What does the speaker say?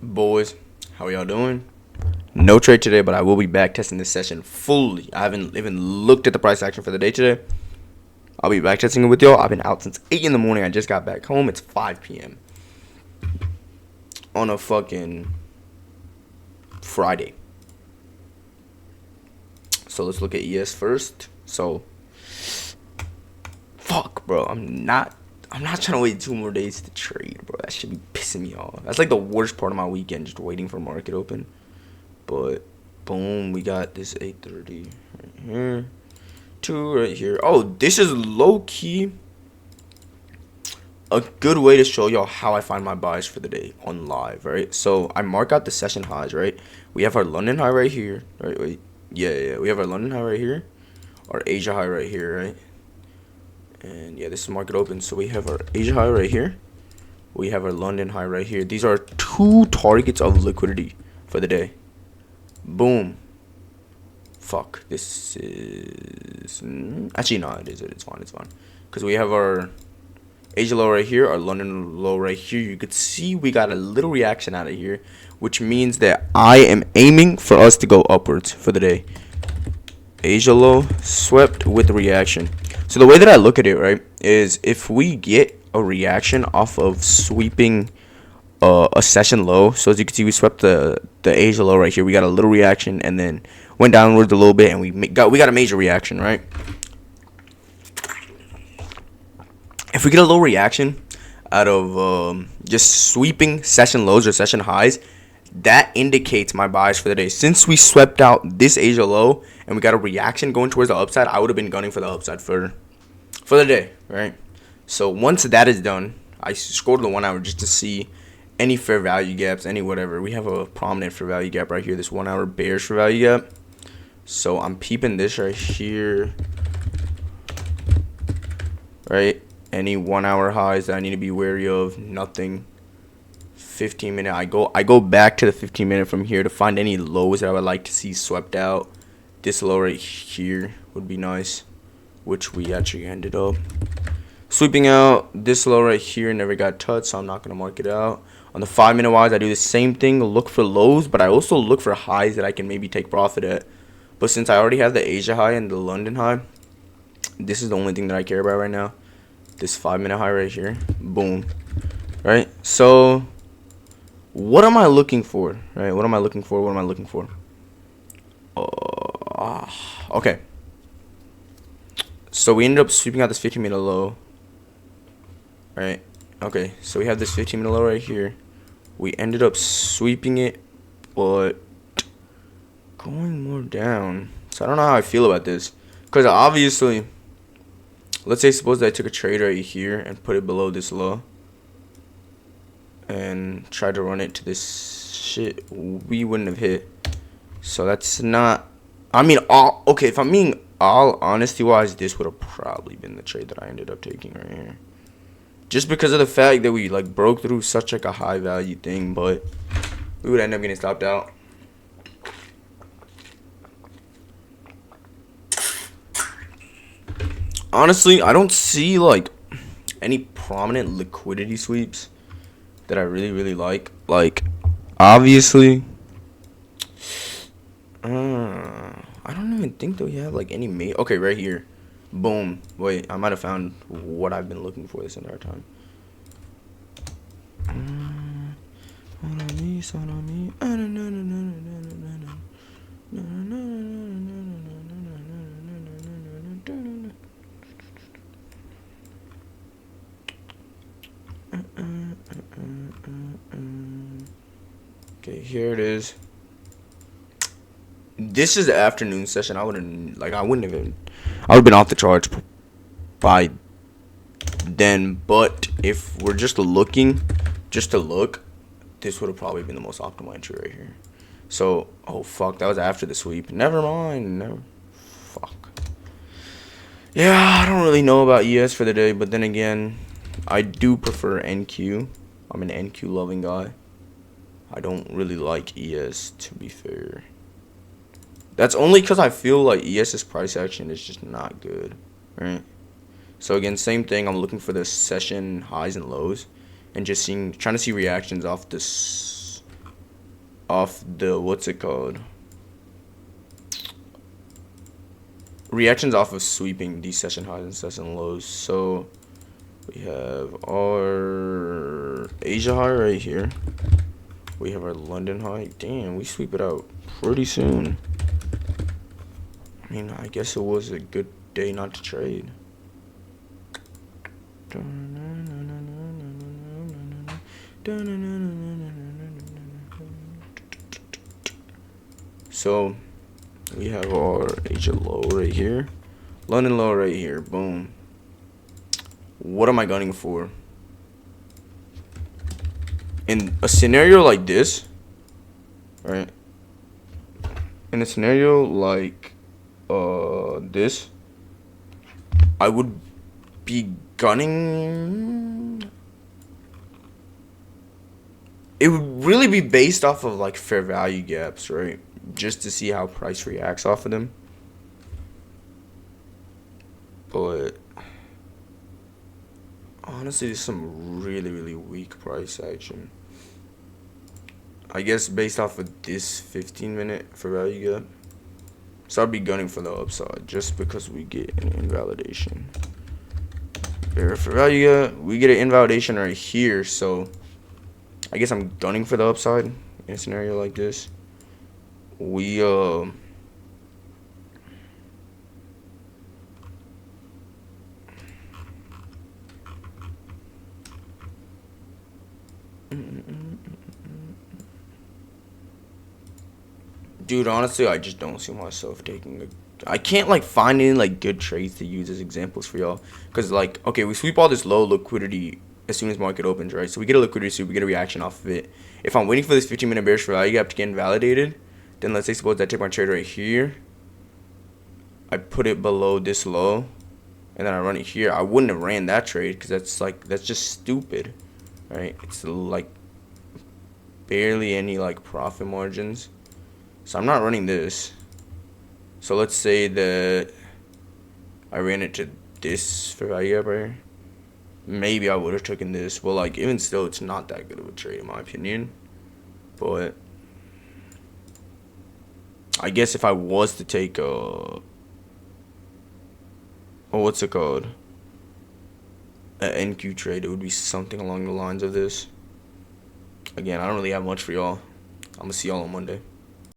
Boys, how y'all doing? No trade today, but I will be back testing this session fully. I haven't even looked at the price action for the day today. I'll be back testing it with y'all. I've been out since 8 in the morning. I just got back home. It's 5 p.m. on a fucking Friday. So let's look at ES first. So, fuck, bro. I'm not trying to wait 2 more days to trade, bro. That should be pissing me off. That's like the worst part of my weekend, just waiting for market open. But boom, we got this 8:30 right here, 2 right here. Oh, this is low key a good way to show y'all how I find my buys for the day on live, right? So I mark out the session highs, right? We have our London high right here, right? Wait, yeah. We have our London high right here, our Asia high right here, right? And yeah, this is market open. So we have our Asia high right here. We have our London high right here. These are 2 targets of liquidity for the day. Boom. Fuck. This is... Actually, no, it's fine. Because we have our Asia low right here, our London low right here. You could see we got a little reaction out of here, which means that I am aiming for us to go upwards for the day. Asia low swept with the reaction. So the way that I look at it, right, is if we get a reaction off of sweeping a session low. So as you can see, we swept the Asia low right here. We got a little reaction and then went downwards a little bit, and we got a major reaction, right? If we get a low reaction out of just sweeping session lows or session highs, that indicates my buys for the day. Since we swept out this Asia low and we got a reaction going towards the upside, I would have been gunning for the upside for the day, right? So once that is done, I scrolled the 1 hour just to see any fair value gaps, any whatever. We have a prominent fair value gap right here, this 1 hour bearish fair value gap. So I'm peeping this right here, right? Any 1 hour highs that I need to be wary of, nothing. 15 minute, I go back to the 15 minute from here to find any lows that I would like to see swept out. This low right here would be nice, which we actually ended up sweeping out. This low right here never got touched, so I'm not going to mark it out. On the 5 minute wise, I do the same thing, look for lows, but I also look for highs that I can maybe take profit at. But since I already have the Asia high and the London high, this is the only thing that I care about right now. This 5 minute high right here. Boom. Right? So what am I looking for? Right? What am I looking for? Okay. So we ended up sweeping out this 15 minute low. Right? Okay, so we have this 15 minute low right here. We ended up sweeping it, but going more down. So I don't know how I feel about this. Because obviously, let's say suppose that I took a trade right here and put it below this low. And tried to run it to this shit, we wouldn't have hit. So that's not... I mean, okay, if I'm being all honesty wise, this would have probably been the trade that I ended up taking right here. Just because of the fact that we like broke through such like a high value thing, but we would end up getting stopped out. Honestly, I don't see like any prominent liquidity sweeps that I really like. Like, obviously, I don't even think that we have like any okay, right here. Boom. Wait, I might have found what I've been looking for this entire time. Okay, here it is. This is the afternoon session. I would have been off the charts by then. But if we're just looking, just to look, this would have probably been the most optimal entry right here. So, oh fuck, that was after the sweep. Never mind. Fuck. Yeah, I don't really know about ES for the day, but then again, I do prefer NQ. I'm an NQ loving guy. I don't really like ES, to be fair. That's only because I feel like ES's price action is just not good, right? So again, same thing. I'm looking for the session highs and lows, and just trying to see reactions off this off the, what's it called? Reactions off of sweeping these session highs and session lows. So we have our Asia high right here. We have our London high. Damn, we sweep it out pretty soon. I mean, I guess it was a good day not to trade. So we have our Asia low right here, London low right here. Boom. What am I gunning for? In a scenario like this, right? In a scenario like this, I would be gunning. It would really be based off of like fair value gaps, right? Just to see how price reacts off of them. But honestly, there's some really weak price action. I guess based off of this 15-minute fair value gap. So I'd be gunning for the upside just because we get an invalidation. Fair value gap, we get an invalidation right here, so I guess I'm gunning for the upside in a scenario like this. We dude, honestly, I just don't see myself taking I can't like find any like good trades to use as examples for y'all, cause like, okay, we sweep all this low liquidity as soon as market opens, right? So we get a liquidity sweep, we get a reaction off of it. If I'm waiting for this 15-minute bearish value gap to get invalidated, then let's say suppose I take my trade right here, I put it below this low, and then I run it here. I wouldn't have ran that trade because that's just stupid, right? It's like barely any like profit margins. So I'm not running this. So let's say that I ran it to this for value gap right here. Maybe I would have taken this. Well, like, even still, it's not that good of a trade in my opinion. But I guess if I was to take what's it called? An NQ trade, it would be something along the lines of this. Again, I don't really have much for y'all. I'm gonna see y'all on Monday.